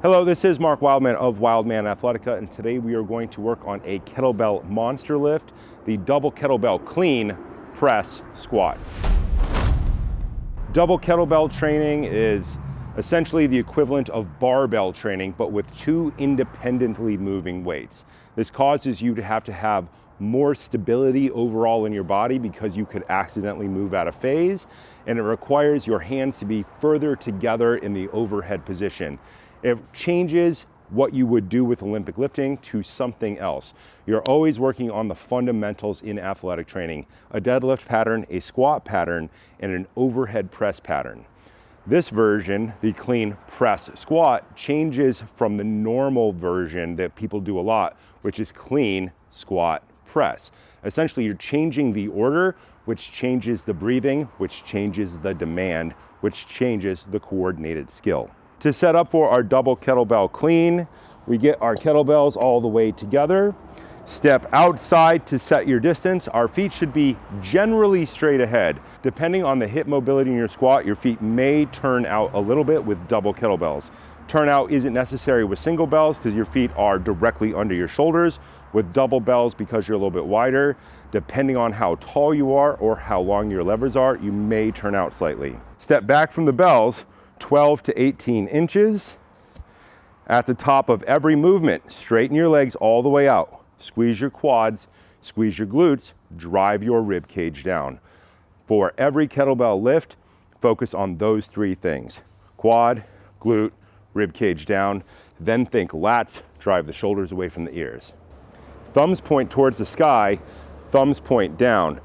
Hello, this is Mark Wildman of Wildman Athletica, and today we are going to work on a kettlebell monster lift, the double kettlebell clean press squat. Double kettlebell training is essentially the equivalent of barbell training, but with two independently moving weights. This causes you to have more stability overall in your body because you could accidentally move out of phase, and it requires your hands to be further together in the overhead position. It changes what you would do with Olympic lifting to something else. You're always working on the fundamentals in athletic training: a deadlift pattern, a squat pattern, and an overhead press pattern. This version, the clean press squat, changes from the normal version that people do a lot, which is clean squat press. Essentially, you're changing the order, which changes the breathing, which changes the demand, which changes the coordinated skill. To set up for our double kettlebell clean, we get our kettlebells all the way together. Step outside to set your distance. Our feet should be generally straight ahead. Depending on the hip mobility in your squat, your feet may turn out a little bit with double kettlebells. Turnout isn't necessary with single bells because your feet are directly under your shoulders. With double bells, because you're a little bit wider, depending on how tall you are or how long your levers are, you may turn out slightly. Step back from the bells 12 to 18 inches. At the top of every movement, straighten your legs all the way out. Squeeze your quads, squeeze your glutes, drive your rib cage down. For every kettlebell lift, focus on those three things: quad, glute, rib cage down. Then think lats, drive the shoulders away from the ears. Thumbs point towards the sky, thumbs point down.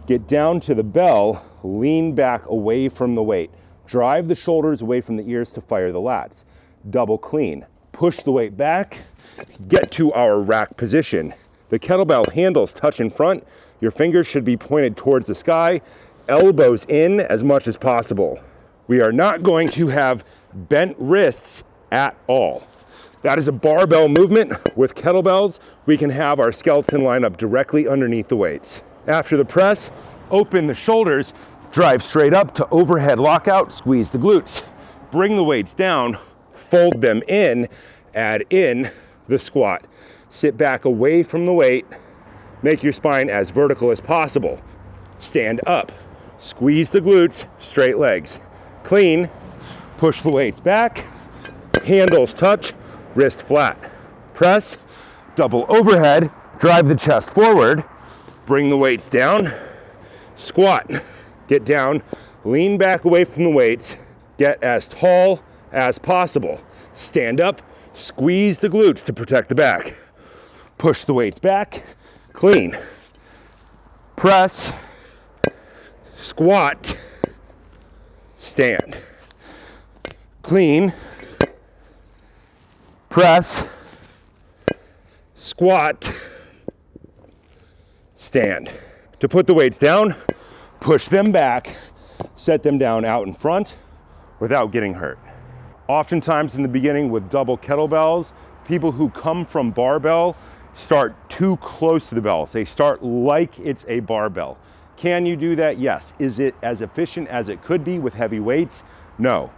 Get down to the bell, lean back away from the weight. Drive the shoulders away from the ears to fire the lats. Double clean. Push the weight back, get to our rack position. The kettlebell handles touch in front. Your fingers should be pointed towards the sky, elbows in as much as possible. We are not going to have bent wrists at all. That is a barbell movement. With kettlebells, we can have our skeleton line up directly underneath the weights. After the press, open the shoulders, drive straight up to overhead lockout, squeeze the glutes. Bring the weights down, fold them in, add in the squat. Sit back away from the weight, make your spine as vertical as possible. Stand up, squeeze the glutes, straight legs. Clean, push the weights back, handles touch, wrist flat. Press, double overhead, drive the chest forward, bring the weights down, squat. Get down, lean back away from the weights, get as tall as possible. Stand up, squeeze the glutes to protect the back. Push the weights back, clean. Press, squat, stand. Clean, press, squat, stand. To put the weights down, push them back, set them down out in front without getting hurt. Oftentimes in the beginning with double kettlebells, people who come from barbell start too close to the bells. They start like it's a barbell. Can you do that? Yes. Is it as efficient as it could be with heavy weights? No.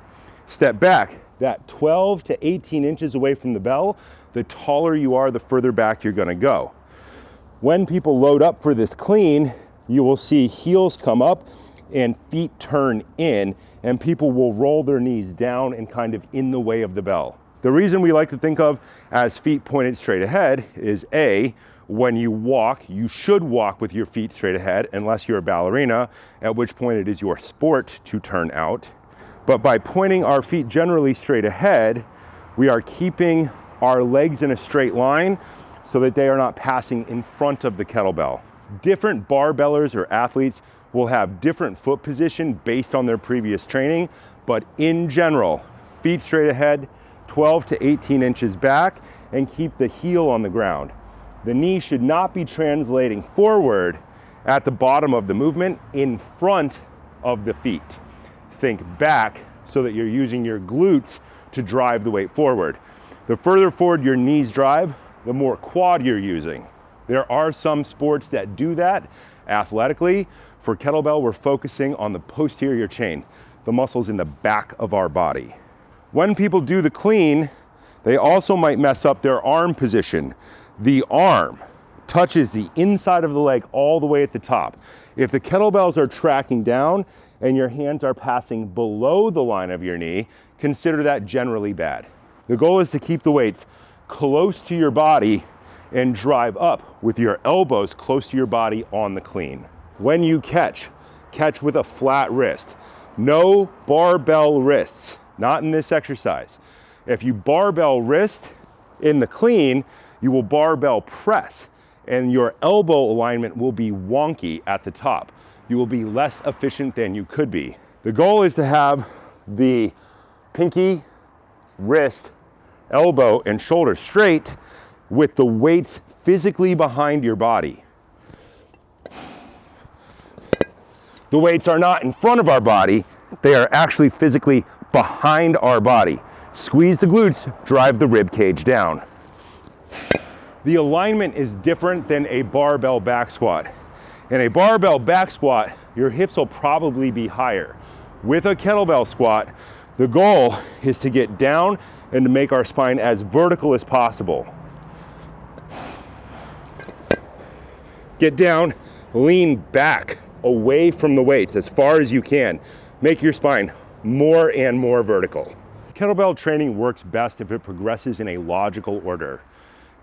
Step back. That 12 to 18 inches away from the bell, the taller you are, the further back you're going to go. When people load up for this clean, you will see heels come up and feet turn in, and people will roll their knees down and kind of in the way of the bell. The reason we like to think of as feet pointed straight ahead is A, when you walk, you should walk with your feet straight ahead unless you're a ballerina, at which point it is your sport to turn out. But by pointing our feet generally straight ahead, we are keeping our legs in a straight line so that they are not passing in front of the kettlebell. Different barbellers or athletes will have different foot position based on their previous training, but in general, feet straight ahead, 12 to 18 inches back, and keep the heel on the ground. The knee should not be translating forward at the bottom of the movement in front of the feet. Think back so that you're using your glutes to drive the weight forward. The further forward your knees drive, the more quad you're using. There are some sports that do that athletically. For kettlebell, we're focusing on the posterior chain, the muscles in the back of our body. When people do the clean, They also might mess up their arm position. The arm touches the inside of the leg all the way at the top. If the kettlebells are tracking down and your hands are passing below the line of your knee, consider that generally bad. The goal is to keep the weights close to your body and drive up with your elbows close to your body on the clean. When you catch with a flat wrist. No barbell wrists, not in this exercise. If you barbell wrist in the clean, you will barbell press and your elbow alignment will be wonky at the top. You will be less efficient than you could be. The goal is to have the pinky, wrist, elbow, and shoulder straight with the weights physically behind your body. The weights are not in front of our body, they are actually physically behind our body. Squeeze the glutes, drive the rib cage down. The alignment is different than a barbell back squat. In a barbell back squat, your hips will probably be higher. With a kettlebell squat, the goal is to get down and to make our spine as vertical as possible. Get down, lean back, away from the weights as far as you can. Make your spine more and more vertical. Kettlebell training works best if it progresses in a logical order.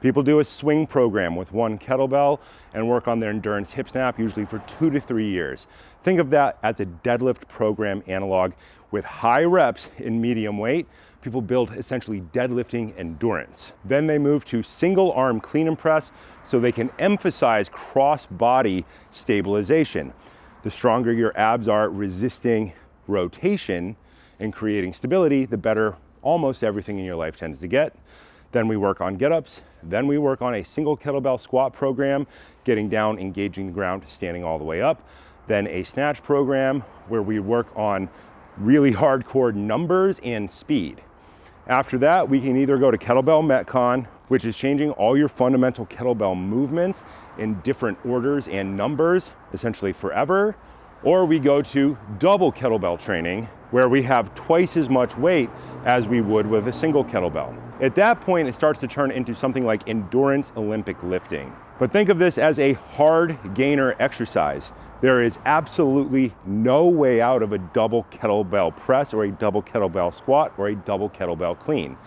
People do a swing program with one kettlebell and work on their endurance hip snap usually for 2 to 3 years. Think of that as a deadlift program analog with high reps in medium weight. People build essentially deadlifting endurance. Then they move to single arm clean and press so they can emphasize cross body stabilization. The stronger your abs are resisting rotation and creating stability, the better almost everything in your life tends to get. Then we work on get-ups. Then we work on a single kettlebell squat program, getting down, engaging the ground, standing all the way up. Then a snatch program where we work on really hardcore numbers and speed. After that, we can either go to kettlebell metcon, which is changing all your fundamental kettlebell movements in different orders and numbers, essentially forever, or we go to double kettlebell training, where we have twice as much weight as we would with a single kettlebell. At that point, it starts to turn into something like endurance Olympic lifting. But think of this as a hard gainer exercise. There is absolutely no way out of a double kettlebell press or a double kettlebell squat or a double kettlebell clean.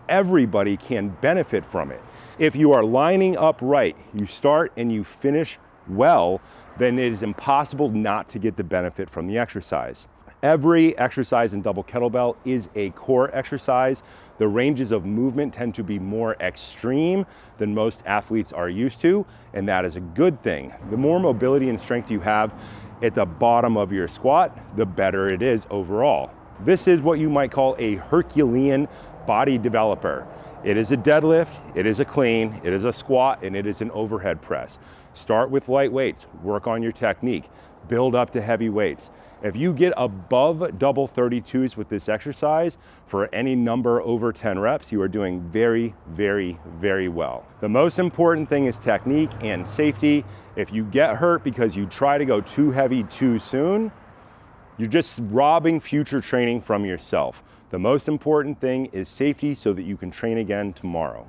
Everybody can benefit from it. If you are lining up right, you start and you finish well, then it is impossible not to get the benefit from the exercise. Every exercise in double kettlebell is a core exercise. The ranges of movement tend to be more extreme than most athletes are used to, and that is a good thing. The more mobility and strength you have at the bottom of your squat, the better it is overall. This is what you might call a Herculean body developer. It is a deadlift, it is a clean, it is a squat, and it is an overhead press. Start with light weights, work on your technique, build up to heavy weights. If you get above double 32s with this exercise for any number over 10 reps, you are doing very, very, very well. The most important thing is technique and safety. If you get hurt because you try to go too heavy too soon, you're just robbing future training from yourself. The most important thing is safety so that you can train again tomorrow.